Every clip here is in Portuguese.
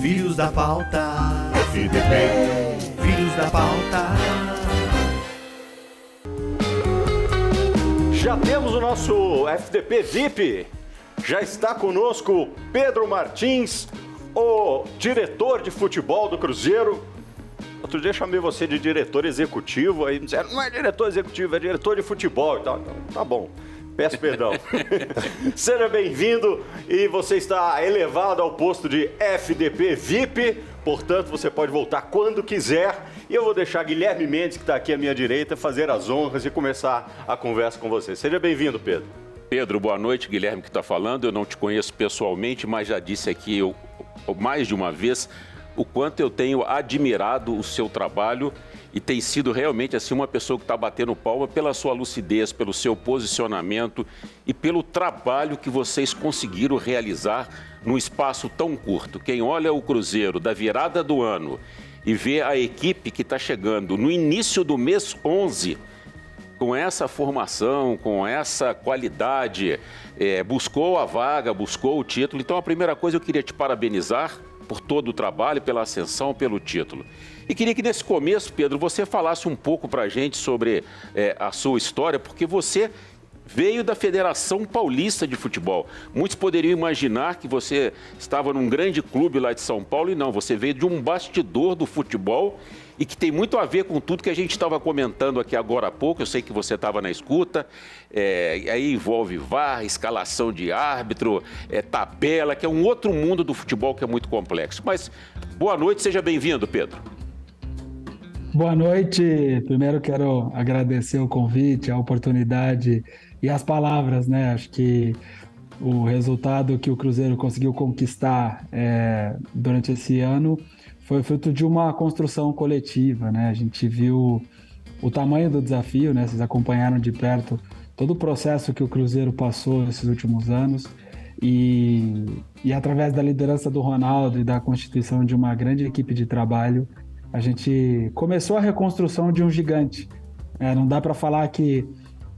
Filhos da pauta, FDP, filhos da pauta. Já temos o nosso FDP VIP. Já está conosco Pedro Martins, o diretor de futebol do Cruzeiro. Outro dia chamei você de diretor executivo, aí me disseram, não é diretor executivo, é diretor de futebol e tal. Então, tá bom, peço perdão. Seja bem-vindo e você está elevado ao posto de FDP VIP, portanto você pode voltar quando quiser. E eu vou deixar Guilherme Mendes, que está aqui à minha direita, fazer as honras e começar a conversa com você. Seja bem-vindo, Pedro. Pedro, boa noite. Guilherme que está falando. Eu não te conheço pessoalmente, mas já disse aqui mais de uma vez o quanto eu tenho admirado o seu trabalho e tem sido realmente assim uma pessoa que está batendo palma pela sua lucidez, pelo seu posicionamento e pelo trabalho que vocês conseguiram realizar num espaço tão curto. Quem olha o Cruzeiro da virada do ano e vê a equipe que está chegando no início do mês 11, com essa formação, com essa qualidade, buscou a vaga, buscou o título. Então, a primeira coisa, eu queria te parabenizar por todo o trabalho, pela ascensão, pelo título. E queria que nesse começo, Pedro, você falasse um pouco para a gente sobre a sua história, porque você veio da Federação Paulista de Futebol. Muitos poderiam imaginar que você estava num grande clube lá de São Paulo e não, você veio de um bastidor do futebol e que tem muito a ver com tudo que a gente estava comentando aqui agora há pouco. Eu sei que você estava na escuta, aí envolve VAR, escalação de árbitro, tabela, que é um outro mundo do futebol que é muito complexo. Mas boa noite, seja bem-vindo, Pedro. Boa noite. Primeiro quero agradecer o convite, a oportunidade e as palavras, né? Acho que o resultado que o Cruzeiro conseguiu conquistar durante esse ano foi fruto de uma construção coletiva, né? A gente viu o tamanho do desafio, né? Vocês acompanharam de perto todo o processo que o Cruzeiro passou nesses últimos anos e através da liderança do Ronaldo e da constituição de uma grande equipe de trabalho, a gente começou a reconstrução de um gigante. Não dá para falar que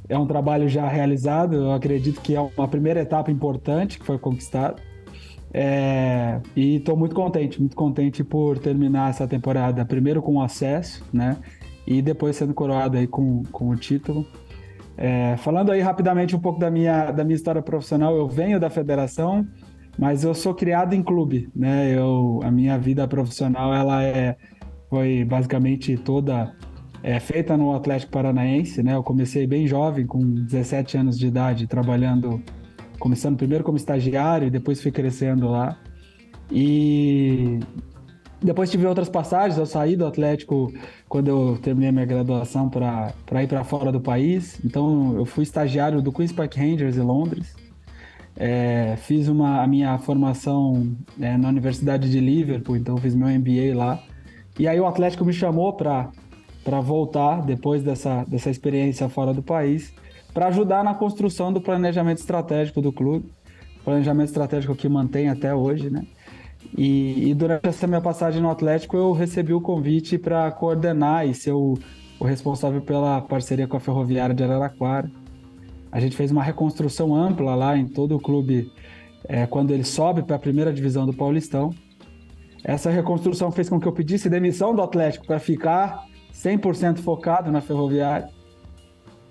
é um trabalho já realizado, eu acredito que é uma primeira etapa importante que foi conquistada. E estou muito contente por terminar essa temporada, primeiro com o acesso, né? E depois sendo coroado aí com o título. Falando aí rapidamente um pouco da minha história profissional, eu venho da federação, mas eu sou criado em clube, né? A minha vida profissional foi basicamente toda feita no Atlético Paranaense, né? Eu comecei bem jovem, com 17 anos de idade, começando primeiro como estagiário e depois fui crescendo lá. E depois tive outras passagens, eu saí do Atlético quando eu terminei minha graduação para ir para fora do país. Então eu fui estagiário do Queen's Park Rangers em Londres. Fiz a minha formação na Universidade de Liverpool, então fiz meu MBA lá. E aí o Atlético me chamou para voltar, depois dessa experiência fora do país, para ajudar na construção do planejamento estratégico do clube, planejamento estratégico que mantém até hoje, né? E durante essa minha passagem no Atlético, eu recebi o convite para coordenar e ser o responsável pela parceria com a Ferroviária de Araraquara. A gente fez uma reconstrução ampla lá em todo o clube, quando ele sobe para a primeira divisão do Paulistão. Essa reconstrução fez com que eu pedisse demissão do Atlético para ficar 100% focado na Ferroviária.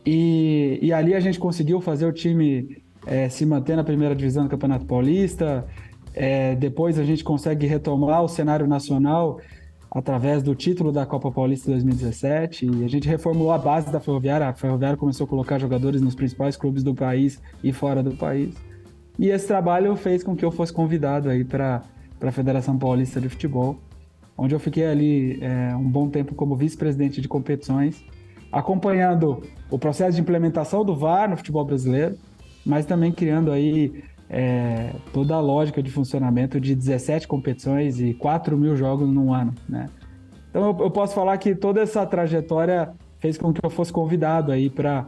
E ali a gente conseguiu fazer o time se manter na primeira divisão do Campeonato Paulista. Depois a gente consegue retomar o cenário nacional através do título da Copa Paulista 2017. E a gente reformulou a base da Ferroviária. A Ferroviária começou a colocar jogadores nos principais clubes do país e fora do país. E esse trabalho fez com que eu fosse convidado aí para a Federação Paulista de Futebol, onde eu fiquei ali um bom tempo como vice-presidente de competições, acompanhando o processo de implementação do VAR no futebol brasileiro, mas também criando aí toda a lógica de funcionamento de 17 competições e 4.000 jogos num ano, né? Então eu posso falar que toda essa trajetória fez com que eu fosse convidado aí para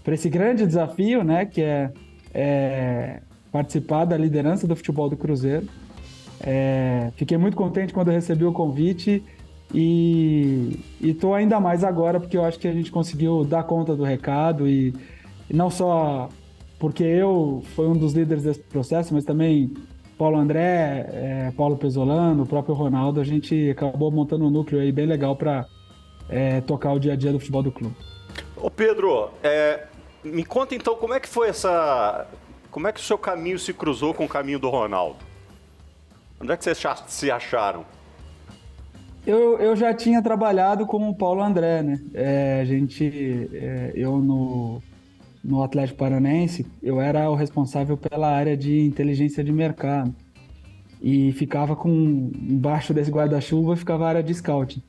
esse grande desafio, né, que é participar da liderança do futebol do Cruzeiro. Fiquei muito contente quando eu recebi o convite e estou ainda mais agora porque eu acho que a gente conseguiu dar conta do recado e não só porque eu fui um dos líderes desse processo, mas também Paulo André, Paulo Pesolano, o próprio Ronaldo, a gente acabou montando um núcleo aí bem legal para tocar o dia a dia do futebol do clube. Ô Pedro, me conta então como é que foi como é que o seu caminho se cruzou com o caminho do Ronaldo? Onde é que vocês se acharam? Eu já tinha trabalhado com o Paulo André, né? Eu no Atlético Paranaense, eu era o responsável pela área de inteligência de mercado. E ficava embaixo desse guarda-chuva, ficava a área de scouting.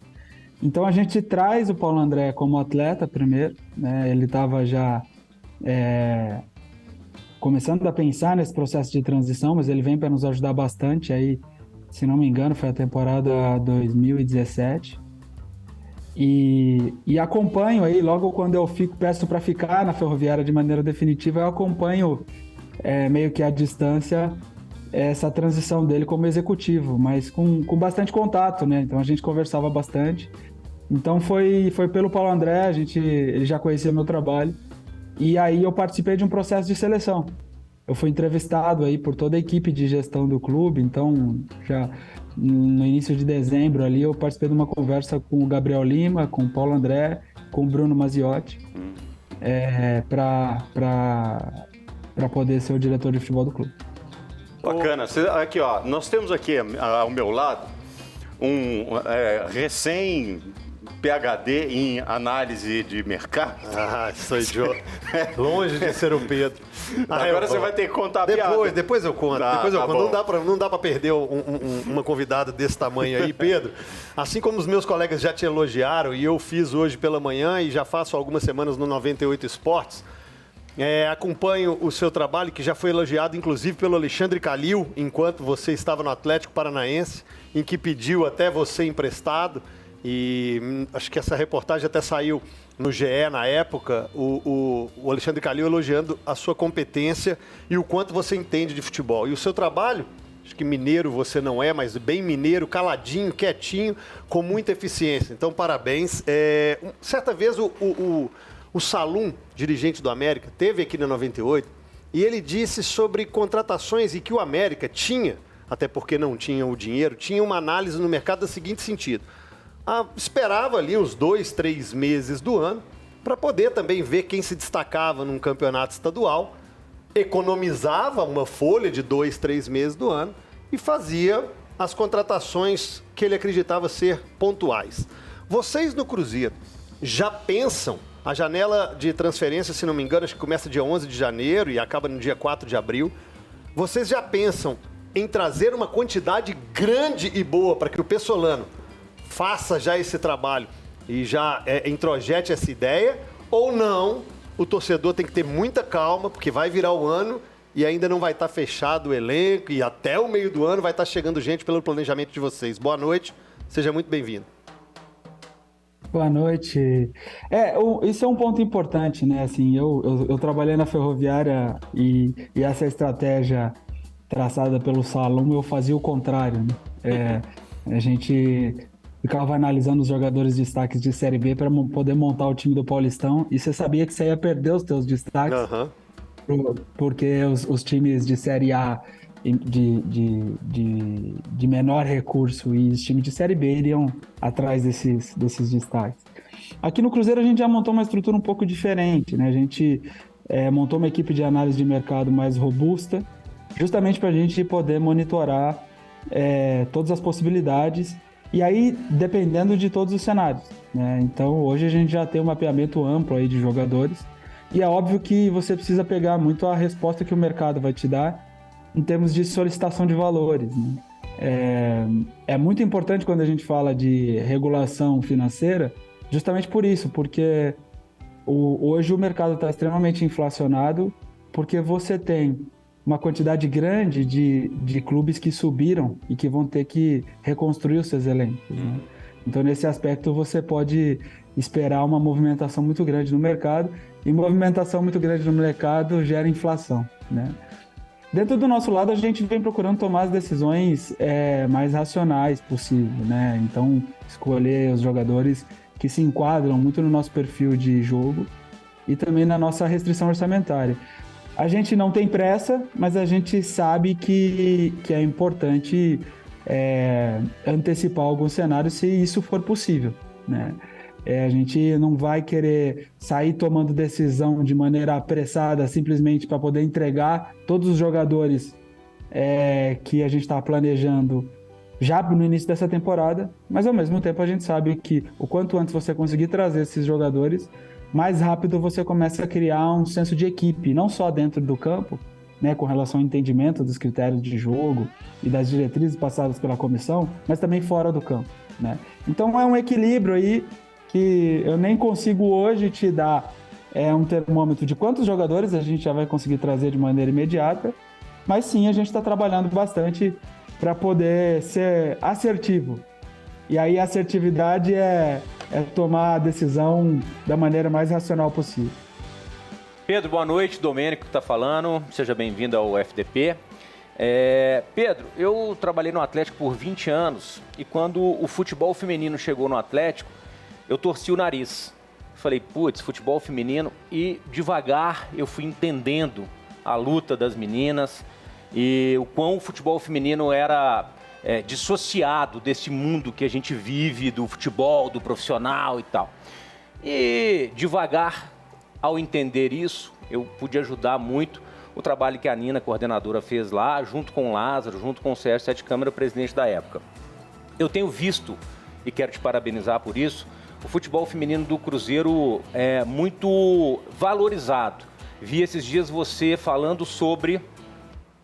Então a gente traz o Paulo André como atleta primeiro, né? Ele estava já começando a pensar nesse processo de transição, mas ele vem para nos ajudar bastante. Aí, se não me engano, foi a temporada 2017. E acompanho aí, logo quando eu peço para ficar na Ferroviária de maneira definitiva, eu acompanho meio que à distância essa transição dele como executivo, mas com bastante contato, né? Então a gente conversava bastante. Então foi pelo Paulo André, ele já conhecia meu trabalho, e aí eu participei de um processo de seleção. Eu fui entrevistado aí por toda a equipe de gestão do clube, então já no início de dezembro ali eu participei de uma conversa com o Gabriel Lima, com o Paulo André, com o Bruno Maziotti, para poder ser o diretor de futebol do clube. Bacana. Aqui, ó, nós temos aqui ao meu lado um recém-PhD em análise de mercado. Ah, sou idiota. Longe de ser o Pedro. Agora você vai ter que contar a piada. Depois eu conto. Não dá pra perder uma convidada desse tamanho aí, Pedro. Assim como os meus colegas já te elogiaram, e eu fiz hoje pela manhã e já faço algumas semanas no 98 Esportes, acompanho o seu trabalho, que já foi elogiado inclusive pelo Alexandre Calil, enquanto você estava no Atlético Paranaense, em que pediu até você emprestado. E acho que essa reportagem até saiu no GE na época, o Alexandre Calil elogiando a sua competência e o quanto você entende de futebol. E o seu trabalho, acho que mineiro você não é, mas bem mineiro, caladinho, quietinho, com muita eficiência. Então, parabéns. Certa vez o Salum, dirigente do América, teve aqui na 98 e ele disse sobre contratações e que o América tinha, até porque não tinha o dinheiro, tinha uma análise no mercado do seguinte sentido. Esperava ali uns 2, 3 meses do ano para poder também ver quem se destacava num campeonato estadual, economizava uma folha de 2, 3 meses do ano e fazia as contratações que ele acreditava ser pontuais. Vocês no Cruzeiro já pensam, a janela de transferência, se não me engano, acho que começa dia 11 de janeiro e acaba no dia 4 de abril, vocês já pensam em trazer uma quantidade grande e boa para que o Pesolano faça já esse trabalho e já introjete essa ideia, ou não, o torcedor tem que ter muita calma, porque vai virar o ano e ainda não vai estar fechado o elenco e até o meio do ano vai estar chegando gente pelo planejamento de vocês. Boa noite, seja muito bem-vindo. Boa noite. Isso é um ponto importante, né? Assim, eu trabalhei na Ferroviária e essa estratégia traçada pelo Salum, eu fazia o contrário, né? A gente ficava analisando os jogadores de destaques de Série B para poder montar o time do Paulistão, e você sabia que você ia perder os teus destaques, porque os times de Série A de menor recurso e os times de Série B iriam atrás desses destaques. Aqui no Cruzeiro a gente já montou uma estrutura um pouco diferente, né? A gente montou uma equipe de análise de mercado mais robusta, justamente para a gente poder monitorar todas as possibilidades, e aí dependendo de todos os cenários, né? Então hoje a gente já tem um mapeamento amplo aí de jogadores, e é óbvio que você precisa pegar muito a resposta que o mercado vai te dar em termos de solicitação de valores, né? É muito importante quando a gente fala de regulação financeira, justamente por isso, porque hoje o mercado está extremamente inflacionado, porque você tem uma quantidade grande de clubes que subiram e que vão ter que reconstruir os seus elencos, né? Então, nesse aspecto, você pode esperar uma movimentação muito grande no mercado, e movimentação muito grande no mercado gera inflação, né? Dentro do nosso lado, a gente vem procurando tomar as decisões mais racionais possível, né? Então, escolher os jogadores que se enquadram muito no nosso perfil de jogo e também na nossa restrição orçamentária. A gente não tem pressa, mas a gente sabe que é importante antecipar alguns cenários se isso for possível, né? A gente não vai querer sair tomando decisão de maneira apressada simplesmente para poder entregar todos os jogadores que a gente está planejando já no início dessa temporada, mas ao mesmo tempo a gente sabe que o quanto antes você conseguir trazer esses jogadores, mais rápido você começa a criar um senso de equipe, não só dentro do campo, né, com relação ao entendimento dos critérios de jogo e das diretrizes passadas pela comissão, mas também fora do campo, né? Então é um equilíbrio aí que eu nem consigo hoje te dar um termômetro de quantos jogadores a gente já vai conseguir trazer de maneira imediata, mas sim, a gente está trabalhando bastante para poder ser assertivo. E aí a assertividade é tomar a decisão da maneira mais racional possível. Pedro, boa noite. Domênico que está falando. Seja bem-vindo ao FDP. Pedro, eu trabalhei no Atlético por 20 anos e quando o futebol feminino chegou no Atlético, eu torci o nariz. Falei, putz, futebol feminino, e devagar eu fui entendendo a luta das meninas e o quão o futebol feminino era dissociado desse mundo que a gente vive, do futebol, do profissional e tal. E devagar, ao entender isso, eu pude ajudar muito o trabalho que a Nina, coordenadora, fez lá, junto com o Lázaro, junto com o Sérgio Sete Câmara, presidente da época. Eu tenho visto, e quero te parabenizar por isso, o futebol feminino do Cruzeiro é muito valorizado. Vi esses dias você falando sobre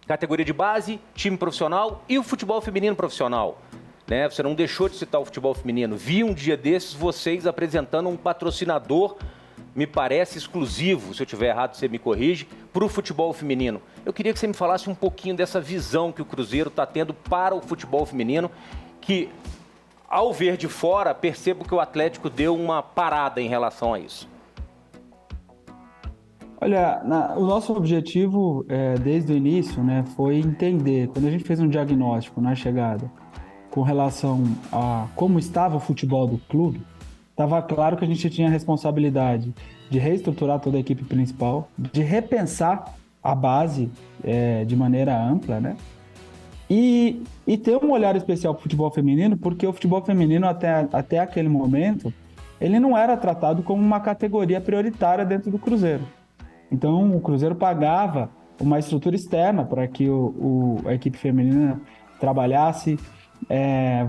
categoria de base, time profissional e o futebol feminino profissional, né? Você não deixou de citar o futebol feminino. Vi um dia desses vocês apresentando um patrocinador, me parece exclusivo, se eu estiver errado você me corrige, para o futebol feminino. Eu queria que você me falasse um pouquinho dessa visão que o Cruzeiro está tendo para o futebol feminino, que, ao ver de fora, percebo que o Atlético deu uma parada em relação a isso. Olha, o nosso objetivo desde o início, né, foi entender, quando a gente fez um diagnóstico na chegada com relação a como estava o futebol do clube, estava claro que a gente tinha a responsabilidade de reestruturar toda a equipe principal, de repensar a base de maneira ampla, né? E ter um olhar especial para o futebol feminino, porque o futebol feminino, até aquele momento, ele não era tratado como uma categoria prioritária dentro do Cruzeiro. Então, o Cruzeiro pagava uma estrutura externa para que a equipe feminina trabalhasse.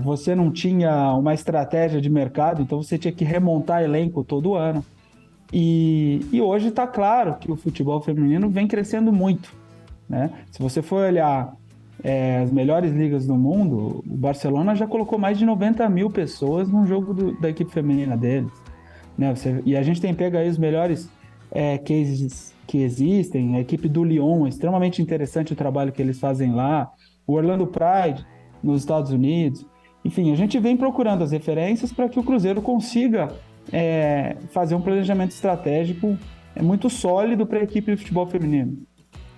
Você não tinha uma estratégia de mercado, então você tinha que remontar elenco todo ano. E hoje está claro que o futebol feminino vem crescendo muito, né? Se você for olhar as melhores ligas do mundo, o Barcelona já colocou mais de 90 mil pessoas num jogo da equipe feminina deles, né? E a gente tem pego aí os melhores cases que existem. A equipe do Lyon, é extremamente interessante o trabalho que eles fazem lá, o Orlando Pride nos Estados Unidos. Enfim, a gente vem procurando as referências para que o Cruzeiro consiga fazer um planejamento estratégico muito sólido para a equipe de futebol feminino.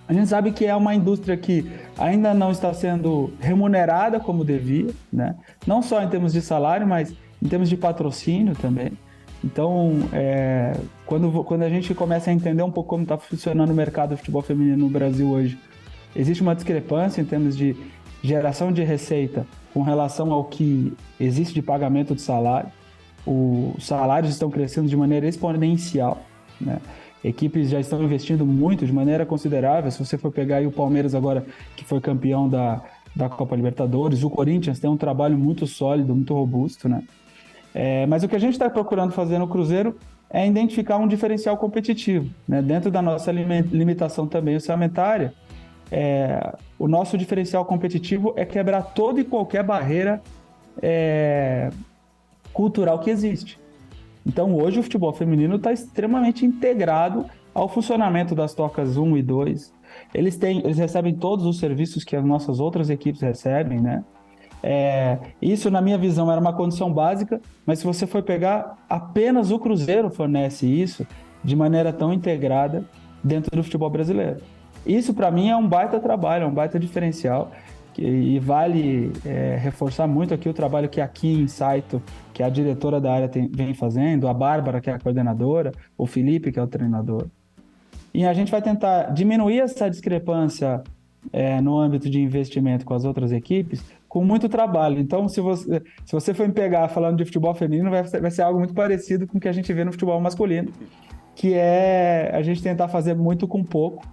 A gente sabe que é uma indústria que ainda não está sendo remunerada como devia, né? Não só em termos de salário, mas em termos de patrocínio também. Então, quando a gente começa a entender um pouco como está funcionando o mercado do futebol feminino no Brasil hoje, existe uma discrepância em termos de geração de receita com relação ao que existe de pagamento de salário. Os salários estão crescendo de maneira exponencial, né? Equipes já estão investindo muito, de maneira considerável. Se você for pegar aí o Palmeiras agora, que foi campeão da Copa Libertadores, o Corinthians tem um trabalho muito sólido, muito robusto, né? Mas o que a gente está procurando fazer no Cruzeiro é identificar um diferencial competitivo, né? Dentro da nossa limitação também orçamentária, o nosso diferencial competitivo é quebrar toda e qualquer barreira cultural que existe. Então, hoje o futebol feminino está extremamente integrado ao funcionamento das tocas 1 e 2. Eles recebem todos os serviços que as nossas outras equipes recebem, né? Isso, na minha visão, era uma condição básica, mas se você for pegar, apenas o Cruzeiro fornece isso de maneira tão integrada dentro do futebol brasileiro. Isso, para mim, é um baita trabalho, é um baita diferencial, e vale reforçar muito aqui o trabalho que a Kim Saito, que é a diretora da área, vem fazendo, a Bárbara, que é a coordenadora, o Felipe, que é o treinador. E a gente vai tentar diminuir essa discrepância no âmbito de investimento com as outras equipes com muito trabalho. Então, se você for me pegar falando de futebol feminino, vai ser algo muito parecido com o que a gente vê no futebol masculino, que é a gente tentar fazer muito com pouco.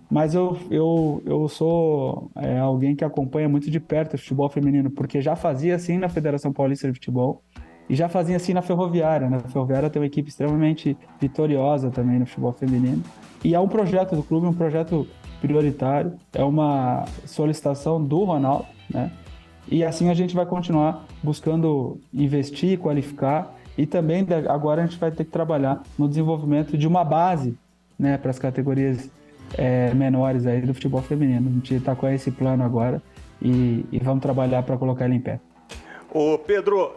Mas eu sou alguém que acompanha muito de perto o futebol feminino, porque já fazia assim na Federação Paulista de Futebol e já fazia assim na Ferroviária. A Ferroviária tem uma equipe extremamente vitoriosa também no futebol feminino. E é um projeto do clube, um projeto prioritário, é uma solicitação do Ronaldo, né? E assim a gente vai continuar buscando investir, qualificar e também agora a gente vai ter que trabalhar no desenvolvimento de uma base, né, para as categorias menores aí do futebol feminino. A gente está com esse plano agora e vamos trabalhar para colocar ele em pé. Ô Pedro,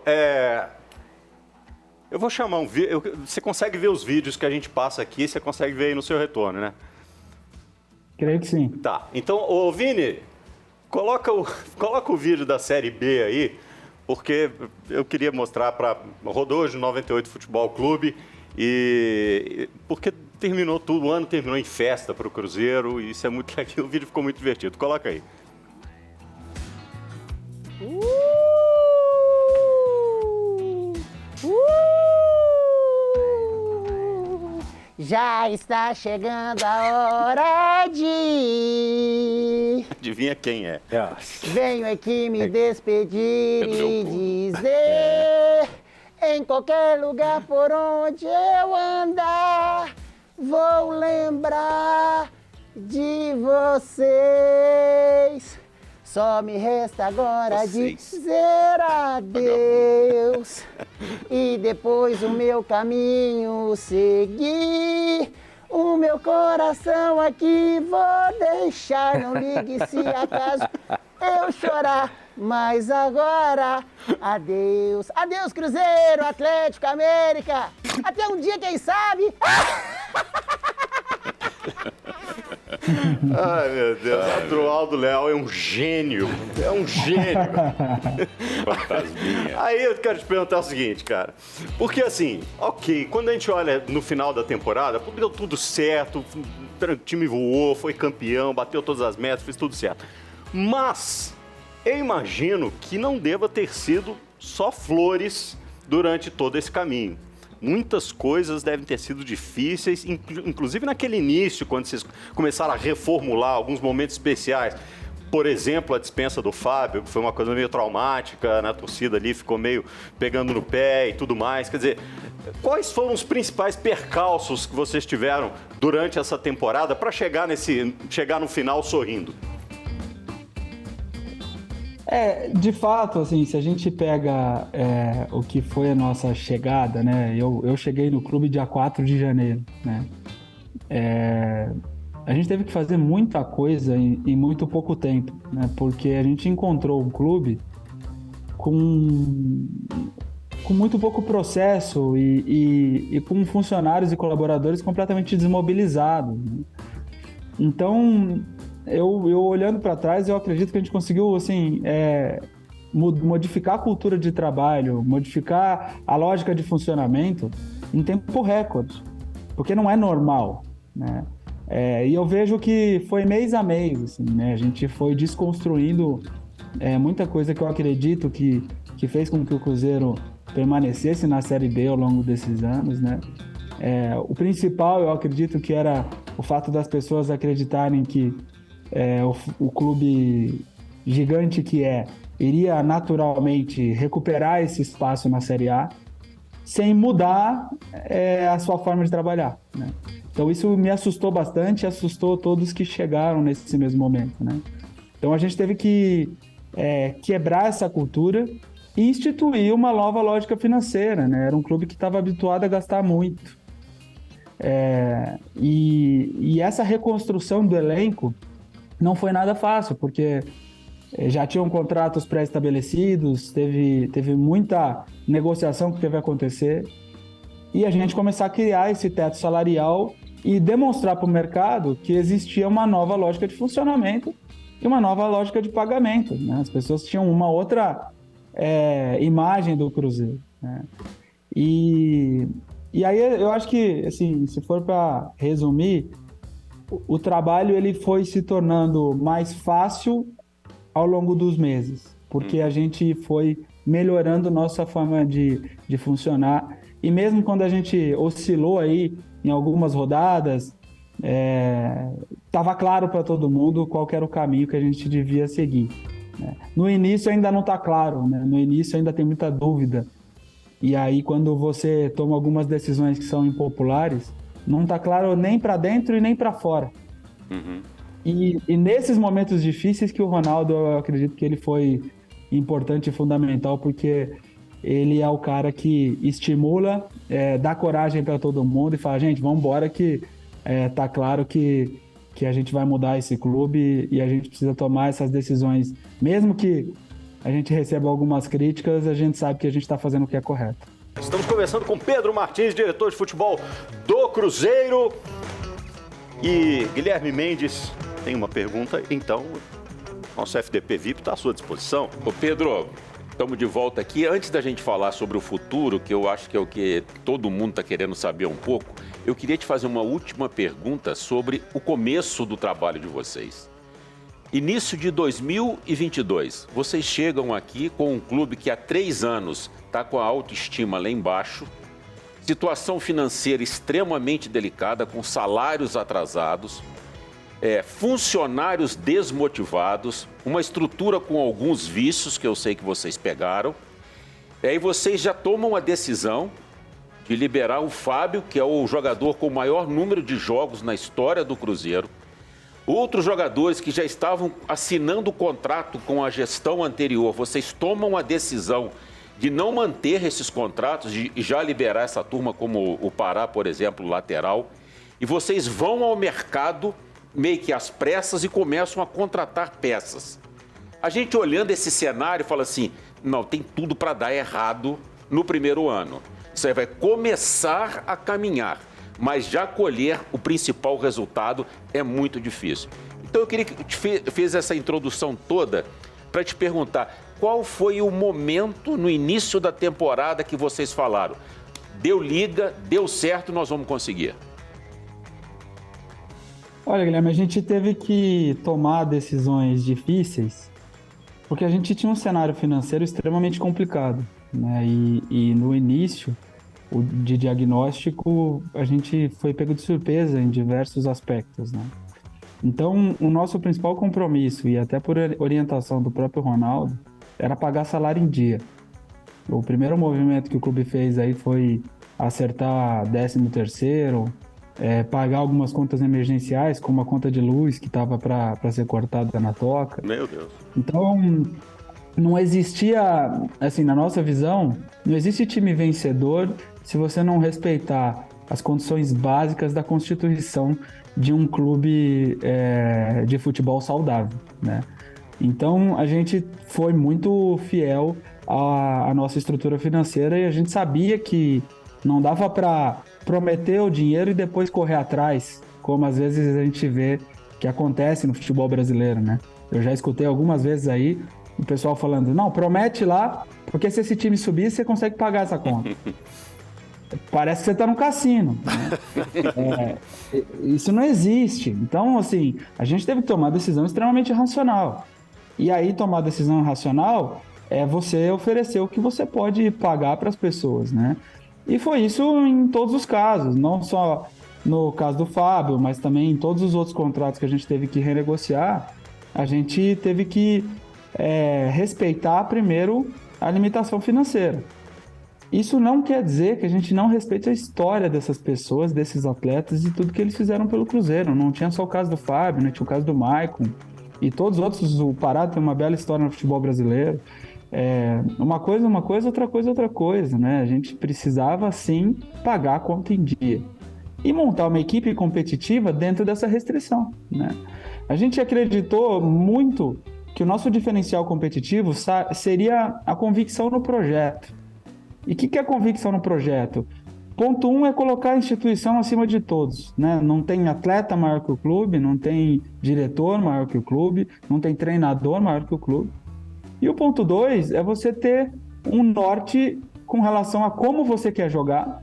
eu vou chamar um vídeo. Você consegue ver os vídeos que a gente passa aqui? Você consegue ver aí no seu retorno, né? Creio que sim. Tá. Então, ô Vini, coloca o vídeo da Série B aí, porque eu queria mostrar para rodou hoje no 98 Futebol Clube e porque terminou tudo, o ano terminou em festa para o Cruzeiro e isso é muito legal. O vídeo ficou muito divertido. Coloca aí. Já está chegando a hora de... Adivinha quem é? Venho aqui me despedir e dizer... Em qualquer lugar por onde eu andar, vou lembrar de vocês. Só me resta agora dizer adeus e depois o meu caminho seguir. O meu coração aqui vou deixar, não ligue se acaso eu chorar. Mas agora, adeus. Adeus, Cruzeiro, Atlético, América. Até um dia, quem sabe? Ai, meu Deus. Adroaldo Leal é um gênio. É um gênio. Aí eu quero te perguntar o seguinte, cara. Porque assim, ok, quando a gente olha no final da temporada, deu tudo certo, o time voou, foi campeão, bateu todas as metas, fez tudo certo. Mas eu imagino que não deva ter sido só flores durante todo esse caminho. Muitas coisas devem ter sido difíceis, inclusive naquele início, quando vocês começaram a reformular alguns momentos especiais. Por exemplo, a dispensa do Fábio, que foi uma coisa meio traumática, a torcida ali ficou meio pegando no pé e tudo mais. Quer dizer, quais foram os principais percalços que vocês tiveram durante essa temporada para chegar no final sorrindo? De fato, assim, se a gente pega o que foi a nossa chegada, né? Eu cheguei no clube dia 4 de janeiro, né? A gente teve que fazer muita coisa em muito pouco tempo, né? Porque a gente encontrou um clube com muito pouco processo e com funcionários e colaboradores completamente desmobilizados, né? Então, eu olhando para trás, eu acredito que a gente conseguiu, assim, modificar a cultura de trabalho, modificar a lógica de funcionamento em tempo recorde, porque não é normal, né? E eu vejo que foi mês a mês, assim, né? A gente foi desconstruindo muita coisa que eu acredito que fez com que o Cruzeiro permanecesse na Série B ao longo desses anos, né? O principal, eu acredito que era o fato das pessoas acreditarem que o clube gigante que iria naturalmente recuperar esse espaço na Série A sem mudar a sua forma de trabalhar, né? Então isso me assustou bastante, assustou todos que chegaram nesse mesmo momento, né? Então a gente teve que quebrar essa cultura e instituir uma nova lógica financeira, né? Era um clube que estava habituado a gastar muito. E essa reconstrução do elenco não foi nada fácil, porque já tinham contratos pré-estabelecidos, teve muita negociação que teve que acontecer, e a gente começar a criar esse teto salarial e demonstrar para o mercado que existia uma nova lógica de funcionamento e uma nova lógica de pagamento, né? As pessoas tinham uma outra imagem do Cruzeiro, né? E aí eu acho que, assim, se for para resumir, o trabalho ele foi se tornando mais fácil ao longo dos meses, porque a gente foi melhorando nossa forma de funcionar. E mesmo quando a gente oscilou aí em algumas rodadas, estava claro para todo mundo qual que era o caminho que a gente devia seguir, né? No início ainda não está claro, né? No início ainda tem muita dúvida. E aí quando você toma algumas decisões que são impopulares, não está claro nem para dentro e nem para fora. E nesses momentos difíceis que o Ronaldo, eu acredito que ele foi importante e fundamental, porque ele é o cara que estimula, dá coragem para todo mundo e fala, gente, vamos embora que tá claro que a gente vai mudar esse clube e a gente precisa tomar essas decisões. Mesmo que a gente receba algumas críticas, a gente sabe que a gente está fazendo o que é correto. Estamos conversando com Pedro Martins, diretor de futebol do Cruzeiro. E Guilherme Mendes tem uma pergunta, então nosso FDP VIP está à sua disposição. Ô Pedro, estamos de volta aqui. Antes da gente falar sobre o futuro, que eu acho que é o que todo mundo está querendo saber um pouco, eu queria te fazer uma última pergunta sobre o começo do trabalho de vocês. Início de 2022, vocês chegam aqui com um clube que há 3 anos está com a autoestima lá embaixo, situação financeira extremamente delicada, com salários atrasados, funcionários desmotivados, uma estrutura com alguns vícios que eu sei que vocês pegaram. E aí vocês já tomam a decisão de liberar o Fábio, que é o jogador com o maior número de jogos na história do Cruzeiro. Outros jogadores que já estavam assinando o contrato com a gestão anterior, vocês tomam a decisão de não manter esses contratos e já liberar essa turma, como o Pará, por exemplo, lateral. E vocês vão ao mercado meio que às pressas e começam a contratar peças. A gente olhando esse cenário fala assim, não, tem tudo para dar errado no primeiro ano. Isso aí vai começar a caminhar, mas já colher o principal resultado é muito difícil. Então eu queria que te fez essa introdução toda para te perguntar qual foi o momento no início da temporada que vocês falaram, deu liga, deu certo, nós vamos conseguir. Olha, Guilherme, a gente teve que tomar decisões difíceis porque a gente tinha um cenário financeiro extremamente complicado, né? E no início de diagnóstico, a gente foi pego de surpresa em diversos aspectos, né? Então, o nosso principal compromisso, e até por orientação do próprio Ronaldo, era pagar salário em dia. O primeiro movimento que o clube fez aí foi acertar 13º, pagar algumas contas emergenciais, como a conta de luz que estava para ser cortada na toca. Meu Deus. Então, não existia, assim, na nossa visão, não existe time vencedor se você não respeitar as condições básicas da constituição de um clube de futebol saudável, né? Então, a gente foi muito fiel à nossa estrutura financeira e a gente sabia que não dava para prometer o dinheiro e depois correr atrás, como às vezes a gente vê que acontece no futebol brasileiro, né? Eu já escutei algumas vezes aí o pessoal falando, não, promete lá, porque se esse time subir, você consegue pagar essa conta. Parece que você está no cassino, né? Isso não existe. Então, assim, a gente teve que tomar uma decisão extremamente racional. E aí, tomar decisão racional é você oferecer o que você pode pagar para as pessoas, né? E foi isso em todos os casos, não só no caso do Fábio, mas também em todos os outros contratos que a gente teve que renegociar, a gente teve que respeitar primeiro a limitação financeira. Isso não quer dizer que a gente não respeite a história dessas pessoas, desses atletas e tudo que eles fizeram pelo Cruzeiro. Não tinha só o caso do Fábio, né? Tinha o caso do Maicon e todos os outros. O Pará tem uma bela história no futebol brasileiro. Uma coisa, outra coisa, né? A gente precisava, sim, pagar a conta em dia e montar uma equipe competitiva dentro dessa restrição, né? A gente acreditou muito que o nosso diferencial competitivo seria a convicção no projeto. E o que é a convicção no projeto? Ponto 1 é colocar a instituição acima de todos, né? Não tem atleta maior que o clube, não tem diretor maior que o clube, não tem treinador maior que o clube. E o ponto 2 é você ter um norte com relação a como você quer jogar,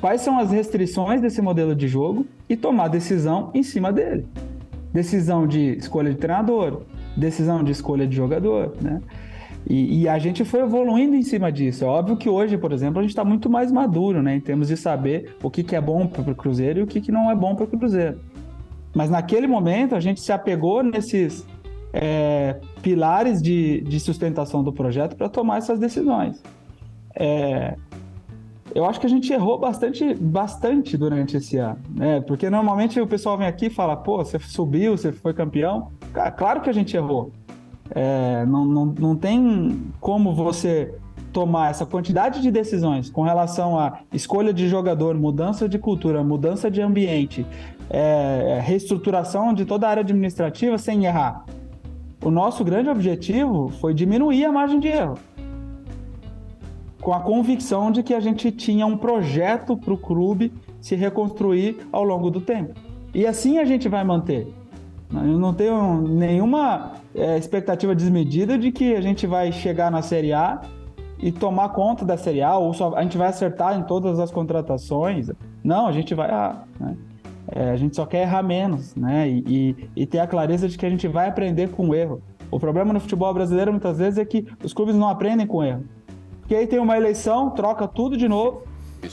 quais são as restrições desse modelo de jogo e tomar decisão em cima dele. Decisão de escolha de treinador, decisão de escolha de jogador, né? E a gente foi evoluindo em cima disso. É óbvio que hoje, por exemplo, a gente está muito mais maduro, né? Em termos de saber o que é bom para o Cruzeiro e o que não é bom para o Cruzeiro. Mas naquele momento a gente se apegou nesses pilares de sustentação do projeto para tomar essas decisões. Eu acho que a gente errou bastante durante esse ano, né? Porque normalmente o pessoal vem aqui e fala, pô, você subiu, você foi campeão. Claro que a gente errou. Não tem como você tomar essa quantidade de decisões com relação à escolha de jogador, mudança de cultura, mudança de ambiente, reestruturação de toda a área administrativa sem errar. O nosso grande objetivo foi diminuir a margem de erro, com a convicção de que a gente tinha um projeto para o clube se reconstruir ao longo do tempo. E assim a gente vai manter. Eu não tenho nenhuma expectativa desmedida de que a gente vai chegar na Série A e tomar conta da Série A, ou a gente vai acertar em todas as contratações. Não, a gente vai errar, né? A gente só quer errar menos, né? E ter a clareza de que a gente vai aprender com o erro. O problema no futebol brasileiro, muitas vezes, é que os clubes não aprendem com o erro. Porque aí tem uma eleição, troca tudo de novo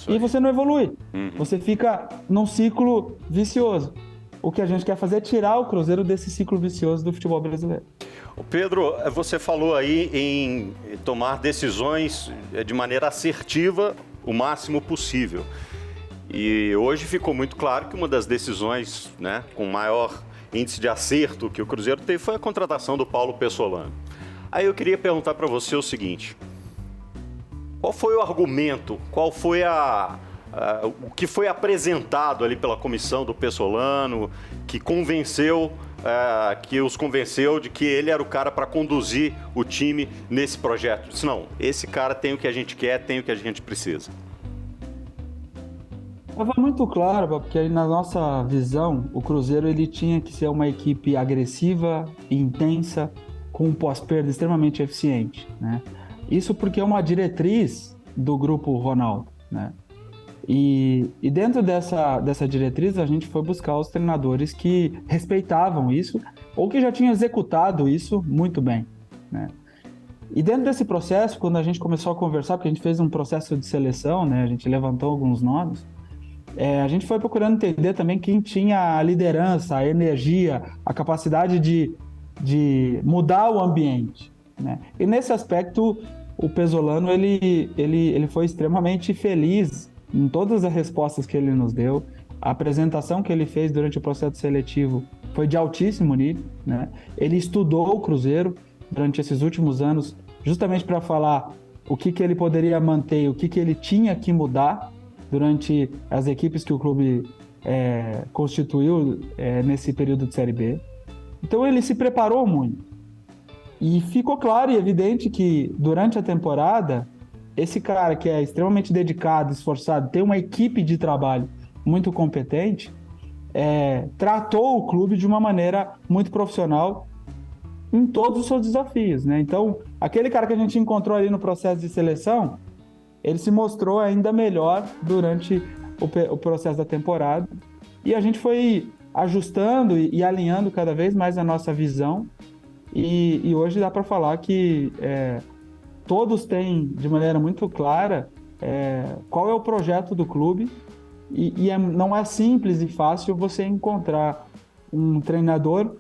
e você não evolui. Você fica num ciclo vicioso. O que a gente quer fazer é tirar o Cruzeiro desse ciclo vicioso do futebol brasileiro. Pedro, você falou aí em tomar decisões de maneira assertiva o máximo possível. E hoje ficou muito claro que uma das decisões, né, com maior índice de acerto que o Cruzeiro teve foi a contratação do Paulo Pessolano. Aí eu queria perguntar para você o seguinte: qual foi o argumento, qual foi o que foi apresentado ali pela comissão do Pessolano, que os convenceu de que ele era o cara para conduzir o time nesse projeto? Disse, não, esse cara tem o que a gente quer, tem o que a gente precisa. Estava muito claro, porque aí na nossa visão, o Cruzeiro ele tinha que ser uma equipe agressiva, intensa, com um pós-perda extremamente eficiente, né? Isso porque é uma diretriz do Grupo Ronaldo, né? E dentro dessa diretriz, a gente foi buscar os treinadores que respeitavam isso ou que já tinham executado isso muito bem, né? E dentro desse processo, quando a gente começou a conversar, porque a gente fez um processo de seleção, né? A gente levantou alguns nomes, a gente foi procurando entender também quem tinha a liderança, a energia, a capacidade de mudar o ambiente, né? E nesse aspecto, o Pessolano ele foi extremamente feliz em todas as respostas que ele nos deu. A apresentação que ele fez durante o processo seletivo foi de altíssimo nível, né? Ele estudou o Cruzeiro durante esses últimos anos justamente para falar o que ele poderia manter e o que ele tinha que mudar durante as equipes que o clube constituiu nesse período de Série B. Então ele se preparou muito. E ficou claro e evidente que durante a temporada, esse cara que é extremamente dedicado, esforçado, tem uma equipe de trabalho muito competente, tratou o clube de uma maneira muito profissional em todos os seus desafios, né? Então, aquele cara que a gente encontrou ali no processo de seleção, ele se mostrou ainda melhor durante o processo da temporada. E a gente foi ajustando e alinhando cada vez mais a nossa visão. E hoje dá para falar que todos têm, de maneira muito clara, qual é o projeto do clube. Não é simples e fácil você encontrar um treinador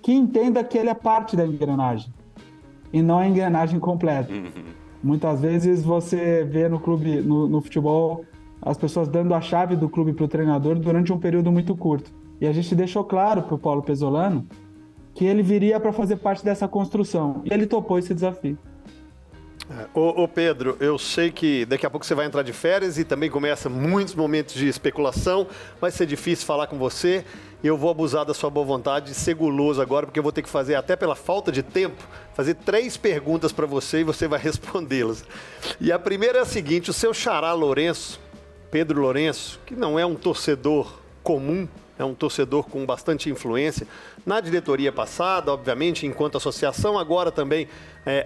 que entenda que ele é parte da engrenagem e não a engrenagem completa. Muitas vezes você vê no clube, no futebol, as pessoas dando a chave do clube para o treinador durante um período muito curto. E a gente deixou claro para o Paulo Pessolano que ele viria para fazer parte dessa construção. E ele topou esse desafio. Ô Pedro, eu sei que daqui a pouco você vai entrar de férias e também começa muitos momentos de especulação. Vai ser difícil falar com você. Eu vou abusar da sua boa vontade, ser guloso agora, porque eu vou ter que fazer, até pela falta de tempo, fazer 3 perguntas para você e você vai respondê-las. E a primeira é a seguinte: o seu xará Lourenço, Pedro Lourenço, que não é um torcedor comum, é um torcedor com bastante influência. Na diretoria passada, obviamente, enquanto associação, agora também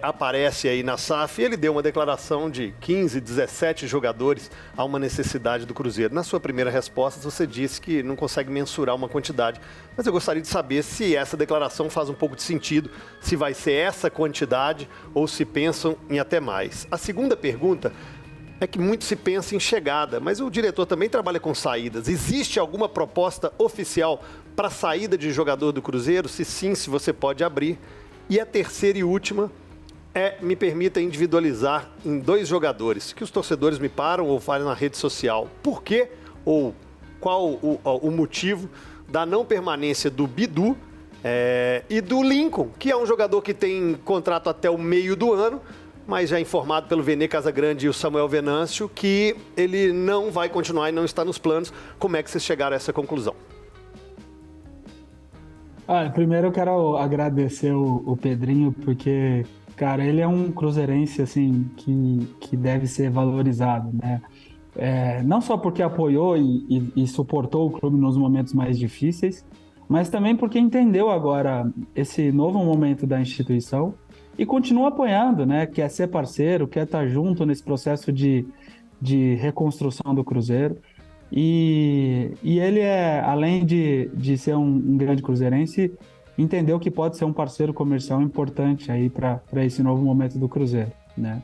aparece aí na SAF. Ele deu uma declaração de 15, 17 jogadores a uma necessidade do Cruzeiro. Na sua primeira resposta, você disse que não consegue mensurar uma quantidade. Mas eu gostaria de saber se essa declaração faz um pouco de sentido, se vai ser essa quantidade ou se pensam em até mais. A segunda pergunta é que muito se pensa em chegada, mas o diretor também trabalha com saídas. Existe alguma proposta oficial para a saída de jogador do Cruzeiro? Se sim, se você pode abrir. E a terceira e última me permita individualizar em 2 jogadores que os torcedores me param ou falam na rede social. Por quê ou qual o motivo da não permanência do Bidu e do Lincoln, que é um jogador que tem contrato até o meio do ano, mas já informado pelo Vene Casagrande e o Samuel Venâncio que ele não vai continuar e não está nos planos. Como é que vocês chegaram a essa conclusão? Primeiro eu quero agradecer o Pedrinho, porque, cara, ele é um cruzeirense, assim, que deve ser valorizado, né? Não só porque apoiou e suportou o clube nos momentos mais difíceis, mas também porque entendeu agora esse novo momento da instituição e continua apoiando, né? Quer ser parceiro, quer estar junto nesse processo de reconstrução do Cruzeiro. E ele além de ser um grande cruzeirense, entendeu que pode ser um parceiro comercial importante aí para esse novo momento do Cruzeiro, né?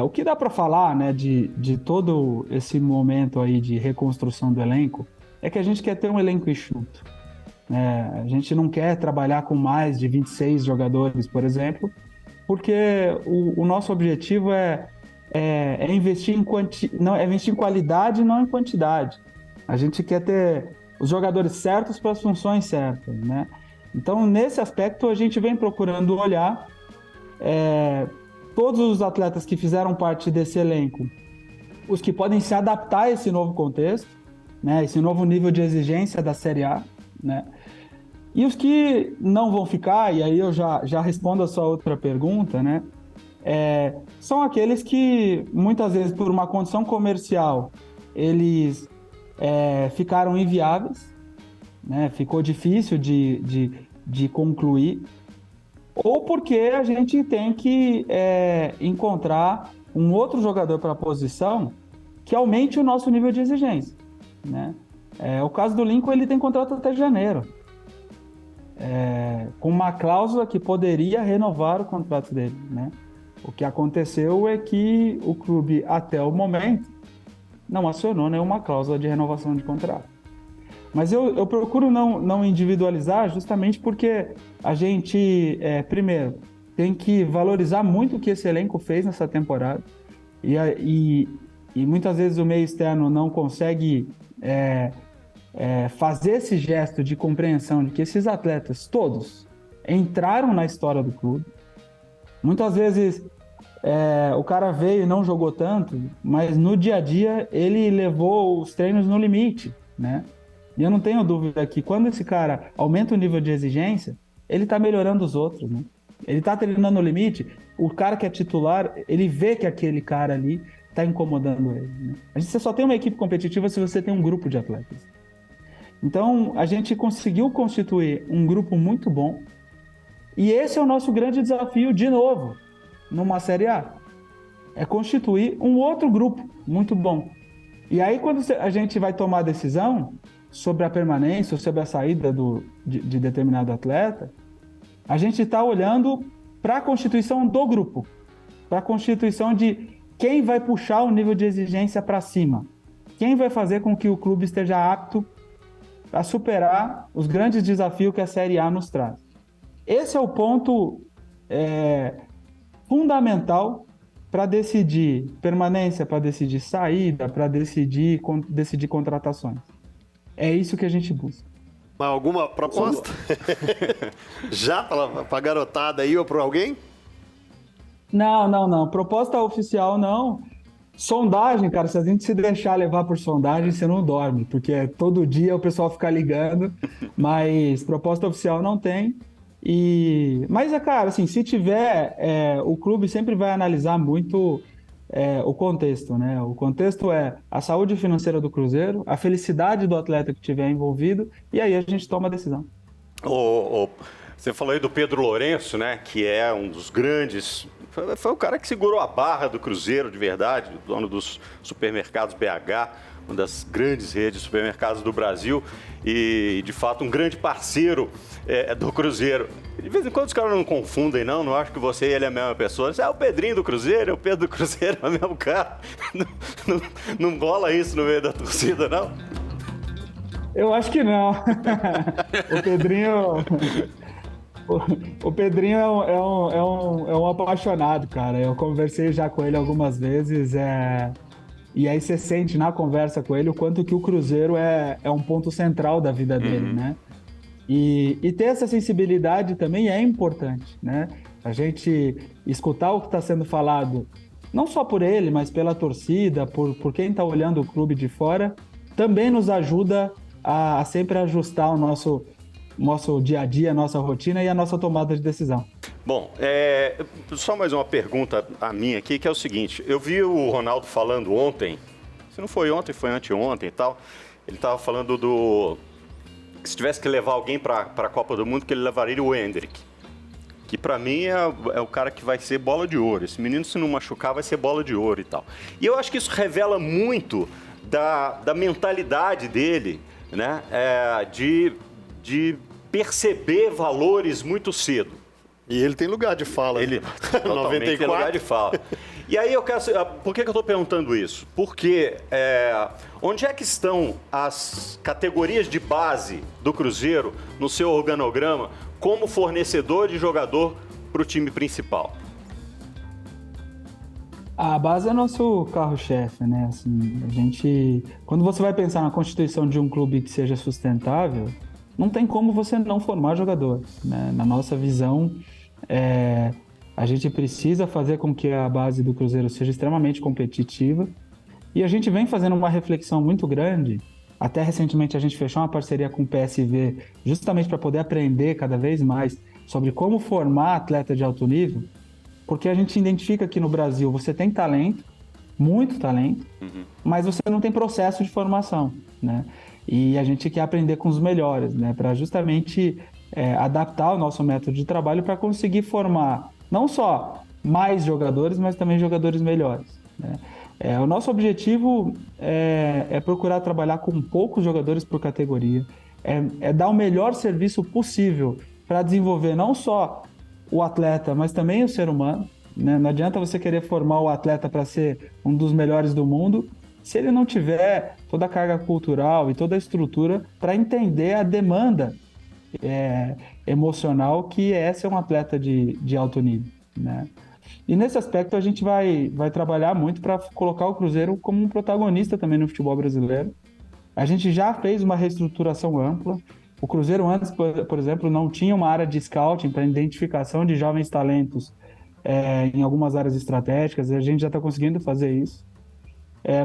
O que dá para falar, né, de todo esse momento aí de reconstrução do elenco é que a gente quer ter um elenco enxuto. A gente não quer trabalhar com mais de 26 jogadores, por exemplo, porque o nosso objetivo é investir investir em qualidade, não em quantidade. A gente quer ter os jogadores certos para as funções certas, né? Então, nesse aspecto, a gente vem procurando olhar todos os atletas que fizeram parte desse elenco, os que podem se adaptar a esse novo contexto, né? Esse novo nível de exigência da Série A, né? E os que não vão ficar, e aí eu já respondo a sua outra pergunta, né? São aqueles que, muitas vezes, por uma condição comercial, eles ficaram inviáveis, né? Ficou difícil de concluir, ou porque a gente tem que encontrar um outro jogador para a posição que aumente o nosso nível de exigência, né? O caso do Lincoln, ele tem contrato até janeiro, com uma cláusula que poderia renovar o contrato dele, né? O que aconteceu é que o clube, até o momento, não acionou nenhuma cláusula de renovação de contrato. Mas eu procuro não individualizar justamente porque a gente, primeiro, tem que valorizar muito o que esse elenco fez nessa temporada e muitas vezes o meio externo não consegue fazer esse gesto de compreensão de que esses atletas todos entraram na história do clube. Muitas vezes o cara veio e não jogou tanto, mas no dia a dia ele levou os treinos no limite, né? E eu não tenho dúvida que quando esse cara aumenta o nível de exigência, ele está melhorando os outros, né? Ele está treinando no limite, o cara que é titular, ele vê que aquele cara ali está incomodando ele, né? Você só tem uma equipe competitiva se você tem um grupo de atletas. Então, a gente conseguiu constituir um grupo muito bom, e esse é o nosso grande desafio, de novo, numa Série A. É constituir um outro grupo muito bom. E aí, quando a gente vai tomar a decisão sobre a permanência ou sobre a saída de determinado atleta, a gente está olhando para a constituição do grupo, para a constituição de quem vai puxar o nível de exigência para cima, quem vai fazer com que o clube esteja apto a superar os grandes desafios que a Série A nos traz. Esse é o ponto fundamental para decidir permanência, para decidir saída, para decidir contratações. É isso que a gente busca. Mas alguma proposta? Já para a garotada aí ou para alguém? Não. Proposta oficial não. Sondagem, cara, se a gente se deixar levar por sondagem, você não dorme, porque todo dia o pessoal fica ligando, mas proposta oficial não tem. Mas, cara, assim, se tiver, o clube sempre vai analisar muito o contexto, né? O contexto é a saúde financeira do Cruzeiro, a felicidade do atleta que estiver envolvido, e aí a gente toma a decisão. Você falou aí do Pedro Lourenço, né? Que é um dos grandes... Foi o cara que segurou a barra do Cruzeiro, de verdade, dono dos supermercados BH, uma das grandes redes de supermercados do Brasil e, de fato, um grande parceiro do Cruzeiro. De vez em quando os caras não confundem, não acho que você e ele é a mesma pessoa. Você é o Pedrinho do Cruzeiro, é o Pedro do Cruzeiro, é o mesmo cara. Não rola isso no meio da torcida, não? Eu acho que não. O Pedrinho... O Pedrinho é um apaixonado, cara. Eu conversei já com ele algumas vezes, e aí você sente na conversa com ele o quanto que o Cruzeiro é um ponto central da vida dele, né? E ter essa sensibilidade também é importante, né? A gente escutar o que está sendo falado, não só por ele, mas pela torcida, por quem está olhando o clube de fora, também nos ajuda a sempre ajustar o nosso dia a dia, a nossa rotina e a nossa tomada de decisão. Bom, só mais uma pergunta a minha aqui, que é o seguinte. Eu vi o Ronaldo falando ontem, se não foi ontem, foi anteontem e tal, ele estava falando que se tivesse que levar alguém para a Copa do Mundo, que ele levaria o Endrick, que para mim é o cara que vai ser bola de ouro. Esse menino, se não machucar, vai ser bola de ouro e tal. E eu acho que isso revela muito da mentalidade dele, né, de perceber valores muito cedo. E ele tem lugar de fala. Ele totalmente tem lugar de fala. E aí eu quero saber, por que eu estou perguntando isso? Porque onde é que estão as categorias de base do Cruzeiro no seu organograma como fornecedor de jogador para o time principal? A base é nosso carro-chefe, né? Assim, quando você vai pensar na constituição de um clube que seja sustentável, não tem como você não formar jogadores, né? Na nossa visão, a gente precisa fazer com que a base do Cruzeiro seja extremamente competitiva, e a gente vem fazendo uma reflexão muito grande. Até recentemente a gente fechou uma parceria com o PSV justamente para poder aprender cada vez mais sobre como formar atleta de alto nível, porque a gente identifica que no Brasil você tem talento, muito talento, mas você não tem processo de formação, né? E a gente quer aprender com os melhores, né? Para justamente adaptar o nosso método de trabalho para conseguir formar não só mais jogadores, mas também jogadores melhores, né? O nosso objetivo é procurar trabalhar com poucos jogadores por categoria, dar o melhor serviço possível para desenvolver não só o atleta, mas também o ser humano, né? Não adianta você querer formar o atleta para ser um dos melhores do mundo se ele não tiver toda a carga cultural e toda a estrutura para entender a demanda emocional que é ser um atleta de alto nível, né? E nesse aspecto a gente vai trabalhar muito para colocar o Cruzeiro como um protagonista também no futebol brasileiro. A gente já fez uma reestruturação ampla. O Cruzeiro antes, por exemplo, não tinha uma área de scouting para identificação de jovens talentos em algumas áreas estratégicas. A gente já está conseguindo fazer isso.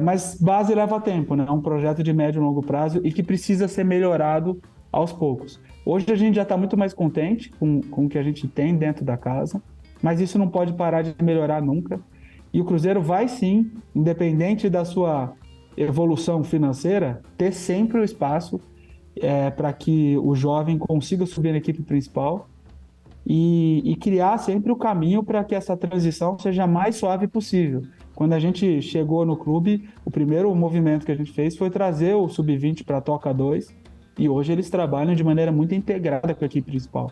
Mas base leva tempo, né? É um projeto de médio e longo prazo e que precisa ser melhorado aos poucos. Hoje a gente já está muito mais contente com o que a gente tem dentro da casa, mas isso não pode parar de melhorar nunca. E o Cruzeiro vai sim, independente da sua evolução financeira, ter sempre o espaço para que o jovem consiga subir na equipe principal e criar sempre o caminho para que essa transição seja a mais suave possível. Quando a gente chegou no clube, o primeiro movimento que a gente fez foi trazer o Sub-20 para a Toca 2, e hoje eles trabalham de maneira muito integrada com a equipe principal.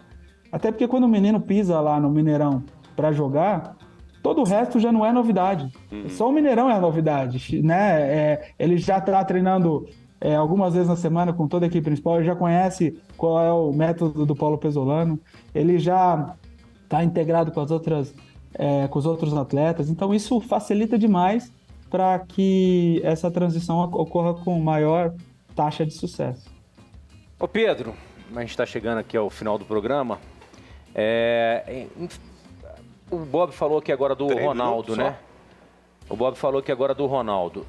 Até porque quando o menino pisa lá no Mineirão para jogar, todo o resto já não é novidade. Só o Mineirão é a novidade, né? Ele já está treinando algumas vezes na semana com toda a equipe principal, ele já conhece qual é o método do Paulo Pesolano, ele já está integrado com os outros atletas, então isso facilita demais para que essa transição ocorra com maior taxa de sucesso. Ô Pedro, a gente está chegando aqui ao final do programa. O Bob falou aqui agora do Ronaldo, né? O Bob falou aqui agora do Ronaldo.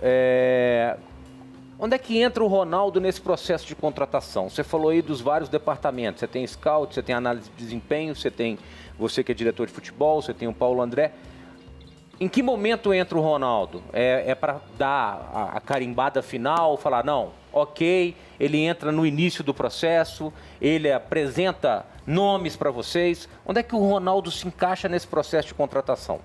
Onde é que entra o Ronaldo nesse processo de contratação? Você falou aí dos vários departamentos. Você tem scout, você tem análise de desempenho, você tem você que é diretor de futebol, você tem o Paulo André. Em que momento entra o Ronaldo? É para dar a carimbada final, falar, não, ok, ele entra no início do processo, ele apresenta nomes para vocês. Onde é que o Ronaldo se encaixa nesse processo de contratação?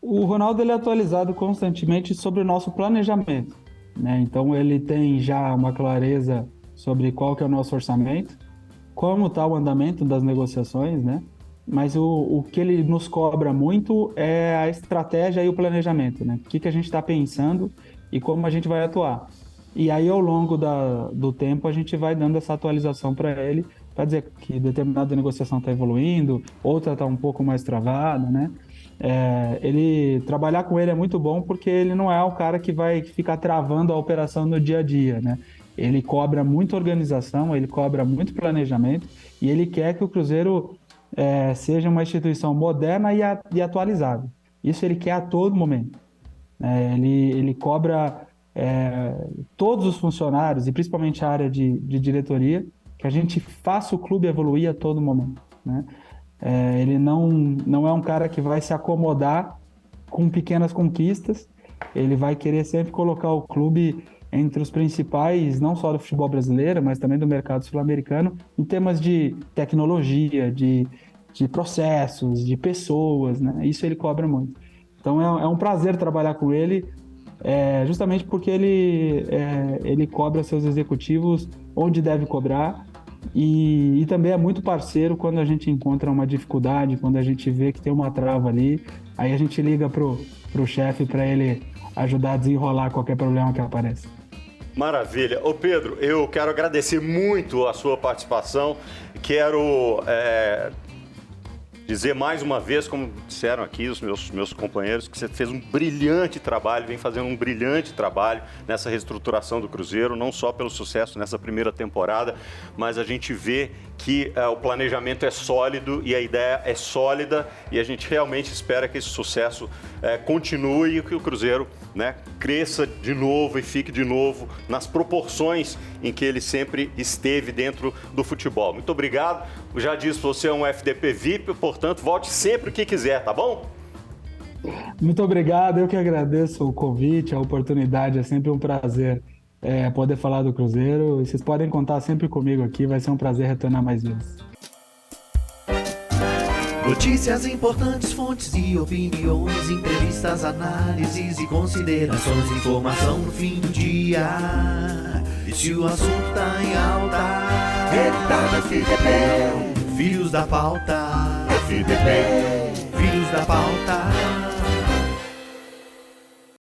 O Ronaldo ele é atualizado constantemente sobre o nosso planejamento, né? Então ele tem já uma clareza sobre qual que é o nosso orçamento, como está o andamento das negociações, né? Mas o que ele nos cobra muito é a estratégia e o planejamento, né? O que a gente está pensando e como a gente vai atuar. E aí, ao longo do tempo, a gente vai dando essa atualização para ele, para dizer que determinada negociação está evoluindo, outra está um pouco mais travada, né? Trabalhar com ele é muito bom porque ele não é o cara que vai ficar travando a operação no dia a dia, né? Ele cobra muita organização, ele cobra muito planejamento e ele quer que o Cruzeiro seja uma instituição moderna e atualizada. Isso ele quer a todo momento. Ele cobra todos os funcionários, e principalmente a área de diretoria, que a gente faça o clube evoluir a todo momento, né? Ele não é um cara que vai se acomodar com pequenas conquistas, ele vai querer sempre colocar o clube entre os principais, não só do futebol brasileiro, mas também do mercado sul-americano, em temas de tecnologia, de processos, de pessoas, né? Isso ele cobra muito. Então é um prazer trabalhar com ele, justamente porque ele cobra seus executivos onde deve cobrar e também é muito parceiro quando a gente encontra uma dificuldade, quando a gente vê que tem uma trava ali, aí a gente liga pro chefe para ele ajudar a desenrolar qualquer problema que apareça. Maravilha. Ô Pedro, eu quero agradecer muito a sua participação. Quero dizer mais uma vez, como disseram aqui os meus companheiros, que você fez um brilhante trabalho, vem fazendo um brilhante trabalho nessa reestruturação do Cruzeiro, não só pelo sucesso nessa primeira temporada, mas a gente vê que o planejamento é sólido e a ideia é sólida e a gente realmente espera que esse sucesso continue e que o Cruzeiro, né, cresça de novo e fique de novo nas proporções em que ele sempre esteve dentro do futebol. Muito obrigado. Eu já disse, você é um FDP VIP, portanto, volte sempre que quiser, tá bom? Muito obrigado, eu que agradeço o convite, a oportunidade, é sempre um prazer poder falar do Cruzeiro. E vocês podem contar sempre comigo aqui, vai ser um prazer retornar mais vezes. Notícias importantes, fontes e opiniões, entrevistas, análises e considerações, informação no fim do dia. E se o assunto tá em alta, ele tá no FDP, filhos da pauta. FDP, filhos da pauta.